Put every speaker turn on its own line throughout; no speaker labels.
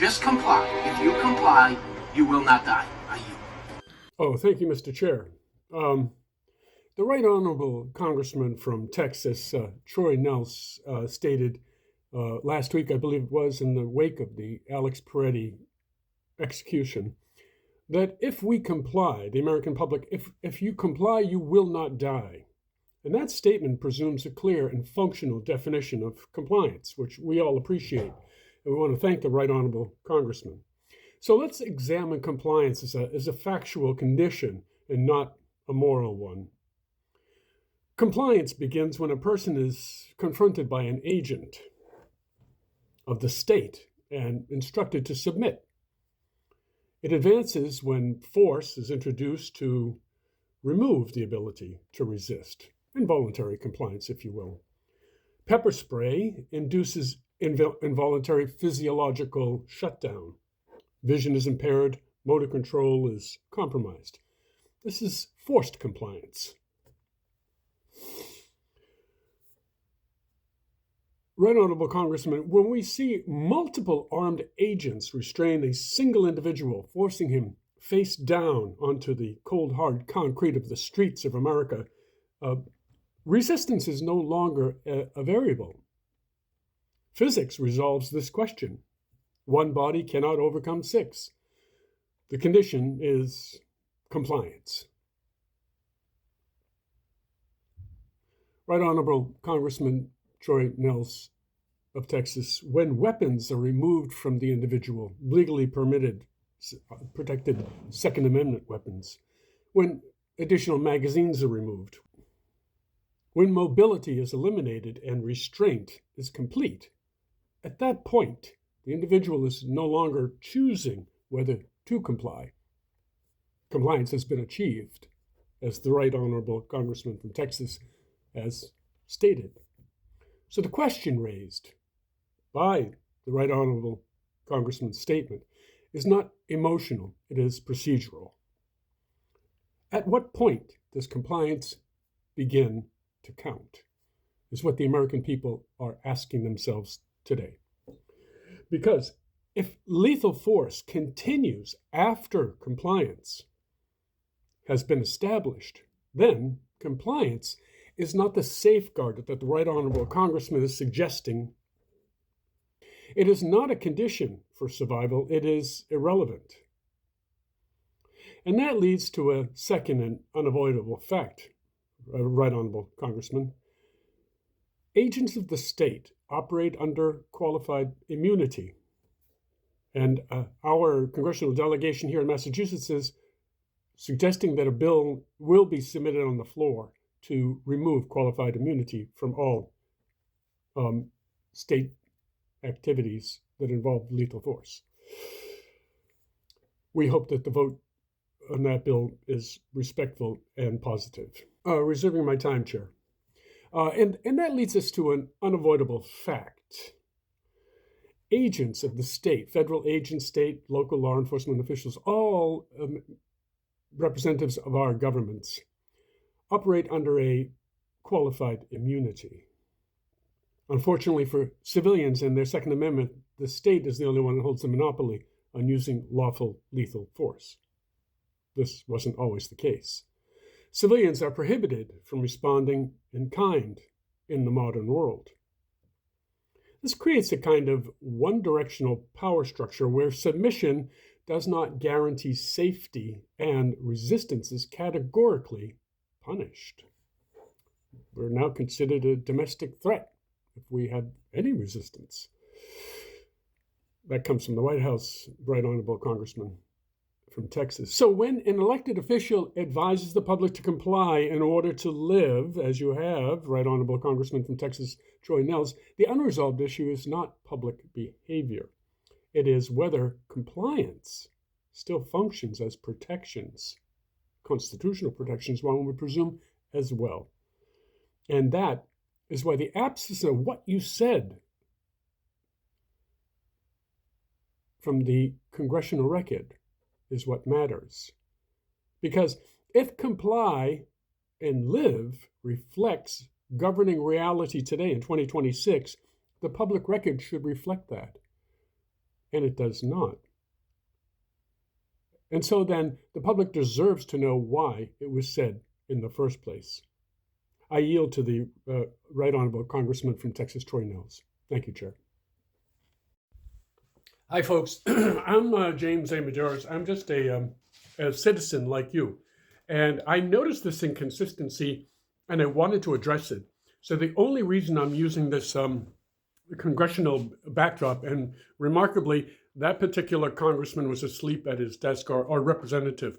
Just comply. If you comply, you will not die. I yield.
Oh, thank you, Mr. Chair. The Right Honorable Congressman from Texas, Troy Nels, stated last week, I believe it was, in the wake of the Alex Peretti execution, that if we comply, the American public, if you comply, you will not die. And that statement presumes a clear and functional definition of compliance, which we all appreciate. And we want to thank the Right Honorable Congressman. So let's examine compliance as a factual condition and not a moral one. Compliance begins when a person is confronted by an agent of the state and instructed to submit. It advances when force is introduced to remove the ability to resist. Involuntary compliance, if you will. Pepper spray induces involuntary physiological shutdown. Vision is impaired, motor control is compromised. This is forced compliance. Right Honorable Congressman, when we see multiple armed agents restrain a single individual, forcing him face down onto the cold, hard concrete of the streets of America, resistance is no longer a variable. Physics resolves this question. One body cannot overcome six. The condition is compliance. Right Honorable Congressman Troy Nels of Texas, when weapons are removed from the individual, legally permitted, protected Second Amendment weapons, when additional magazines are removed, when mobility is eliminated and restraint is complete, at that point, the individual is no longer choosing whether to comply. Compliance has been achieved, as the Right Honorable Congressman from Texas has stated. So the question raised by the Right Honorable Congressman's statement is not emotional, it is procedural. At what point does compliance begin to count? Is what the American people are asking themselves today. Because if lethal force continues after compliance has been established, then compliance is not the safeguard that the Right Honorable Congressman is suggesting. It is not a condition for survival, it is irrelevant. And that leads to a second and unavoidable fact, Right Honorable Congressman. Agents of the state operate under qualified immunity. And our congressional delegation here in Massachusetts is suggesting that a bill will be submitted on the floor to remove qualified immunity from all state activities that involve lethal force. We hope that the vote on that bill is respectful and positive. Reserving my time, Chair. And that leads us to an unavoidable fact. Agents of the state, federal agents, state, local law enforcement officials, all representatives of our governments, operate under a qualified immunity. Unfortunately for civilians and their Second Amendment, the state is the only one that holds the monopoly on using lawful lethal force. This wasn't always the case. Civilians are prohibited from responding in kind in the modern world. This creates a kind of one-directional power structure where submission does not guarantee safety and resistance is categorically punished. We're now considered a domestic threat if we have any resistance. That comes from the White House, Right Honorable Congressman from Texas. So when an elected official advises the public to comply in order to live, as you have, Right Honorable Congressman from Texas, Troy Nels, the unresolved issue is not public behavior. It is whether compliance still functions as protections, constitutional protections, one would presume, as well. And that is why the absence of what you said from the congressional record is what matters. Because if comply and live reflects governing reality today in 2026, the public record should reflect that. and it does not. And so then the public deserves to know why it was said in the first place. I yield to the Right Honorable Congressman from Texas, Troy Nehls. Thank you, Chair. Hi, folks. I'm James A. Majoris. I'm just a citizen like you. And I noticed this inconsistency, and I wanted to address it. So the only reason I'm using this congressional backdrop, and remarkably, that particular congressman was asleep at his desk, or representative.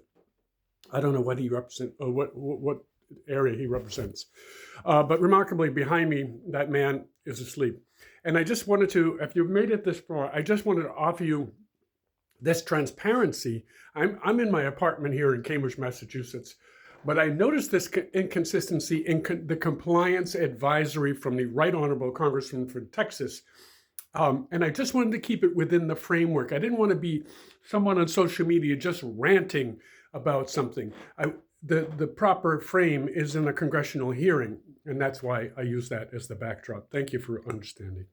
I don't know what he represents, or what area he represents. But remarkably, behind me, that man is asleep. And I just wanted to, if you've made it this far, I just wanted to offer you this transparency. I'm in my apartment here in Cambridge, Massachusetts, but I noticed this inconsistency in the compliance advisory from the Right Honorable Congressman from Texas. And I just wanted to keep it within the framework. I didn't want to be someone on social media just ranting about something. The proper frame is in a congressional hearing, and that's why I use that as the backdrop. Thank you for understanding.